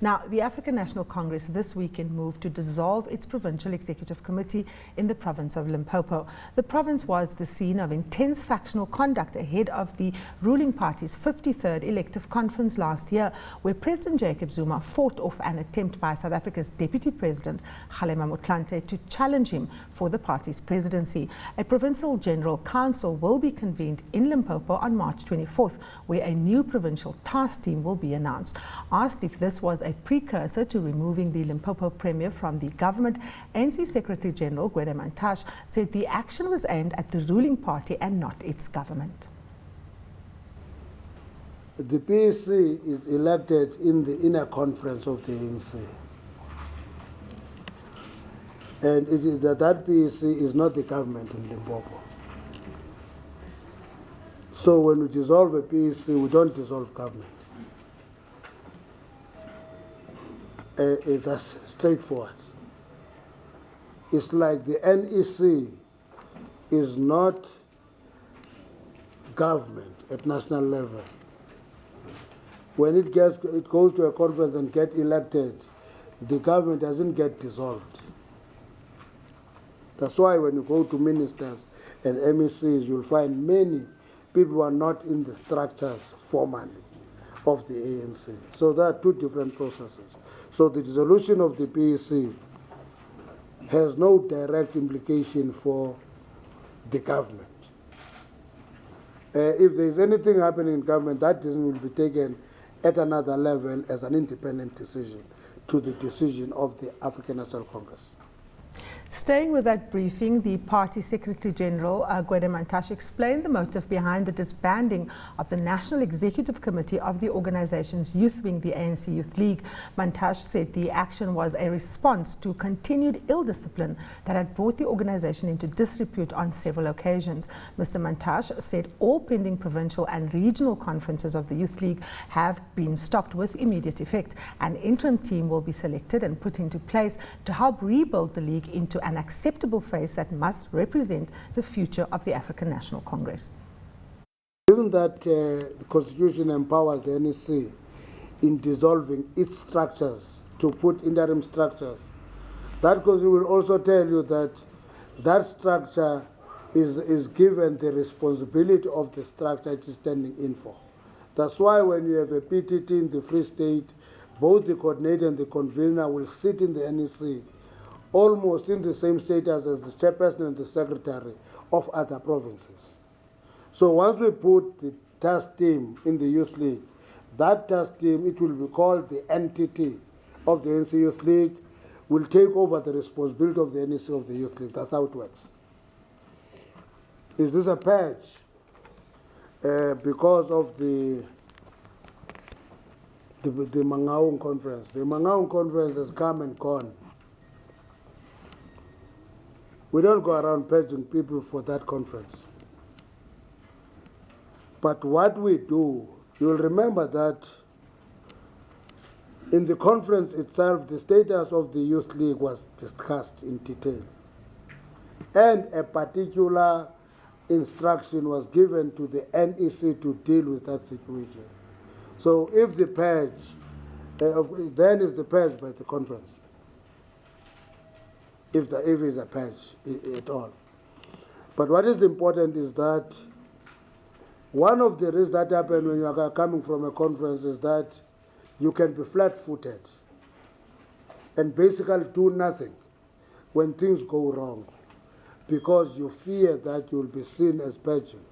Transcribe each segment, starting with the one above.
Now, the African National Congress this weekend moved to dissolve its provincial executive committee in the province of Limpopo. The province was the scene of intense factional conduct ahead of the ruling party's 53rd elective conference last year, where President Jacob Zuma fought off an attempt by South Africa's Deputy President Kgalema Motlanthe to challenge him for the party's presidency. A provincial general council will be convened in Limpopo on March 24th, where a new provincial task team will be announced. Asked if this was a precursor to removing the Limpopo Premier from the government, ANC Secretary General Gwede Mantashe said the action was aimed at the ruling party and not its government. The PEC is elected in the inner conference of the ANC. And it is that PEC is not the government in Limpopo. So when we dissolve a PEC, we don't dissolve government. That's straightforward. It's like the NEC is not government at national level. When it goes to a conference and gets elected, the government doesn't get dissolved. That's why when you go to ministers and MECs, you'll find many people who are not in the structures formally of the ANC. So there are two different processes. So the dissolution of the PEC has no direct implication for the government. If there's anything happening in government, that decision will be taken at another level as an independent decision to the decision of the African National Congress. Staying with that briefing, the party Secretary General Gwede Mantashe explained the motive behind the disbanding of the National Executive Committee of the organization's youth wing, the ANC Youth League. Mantashe said the action was a response to continued ill discipline that had brought the organization into disrepute on several occasions. Mr. Mantashe said all pending provincial and regional conferences of the Youth League have been stopped with immediate effect. An interim team will be selected and put into place to help rebuild the league into an acceptable face that must represent the future of the African National Congress. Given that the Constitution empowers the NEC in dissolving its structures to put interim structures, that Constitution will also tell you that that structure is given the responsibility of the structure it is standing in for. That's why when you have a PTT in the Free State, both the coordinator and the convener will sit in the NEC almost in the same status as the chairperson and the secretary of other provinces. So once we put the task team in the Youth League, that task team, it will be called the entity of the ANC Youth League, will take over the responsibility of the NEC of the Youth League. That's how it works. Is this a patch? Because of the Mangaung conference. The Mangaung conference has come and gone. We don't go around paging people for that conference. But what we do, you will remember that in the conference itself, the status of the Youth League was discussed in detail. And a particular instruction was given to the NEC to deal with that situation. So if the purge, then is the purge by the conference. If it's a patch at all. But what is important is that one of the risks that happen when you are coming from a conference is that you can be flat-footed and basically do nothing when things go wrong because you fear that you'll be seen as patching.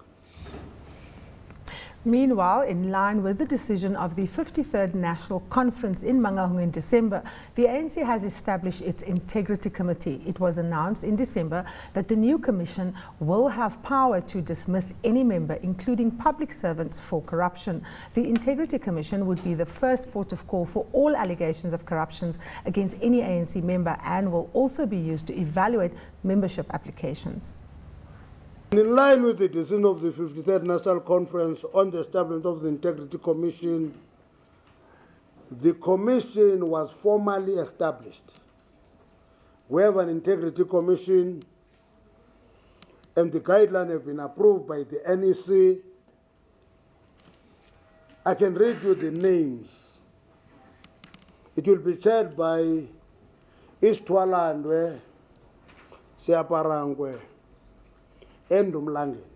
Meanwhile, in line with the decision of the 53rd National Conference in Mangaung in December, the ANC has established its Integrity Committee. It was announced in December that the new commission will have power to dismiss any member, including public servants, for corruption. The Integrity Commission would be the first port of call for all allegations of corruptions against any ANC member and will also be used to evaluate membership applications. In line with the decision of the 53rd National Conference on the establishment of the Integrity Commission, the Commission was formally established. We have an Integrity Commission and the guidelines have been approved by the NEC. I can read you the names It will be chaired by Istwalandwe Siaparangwe Endumlangi.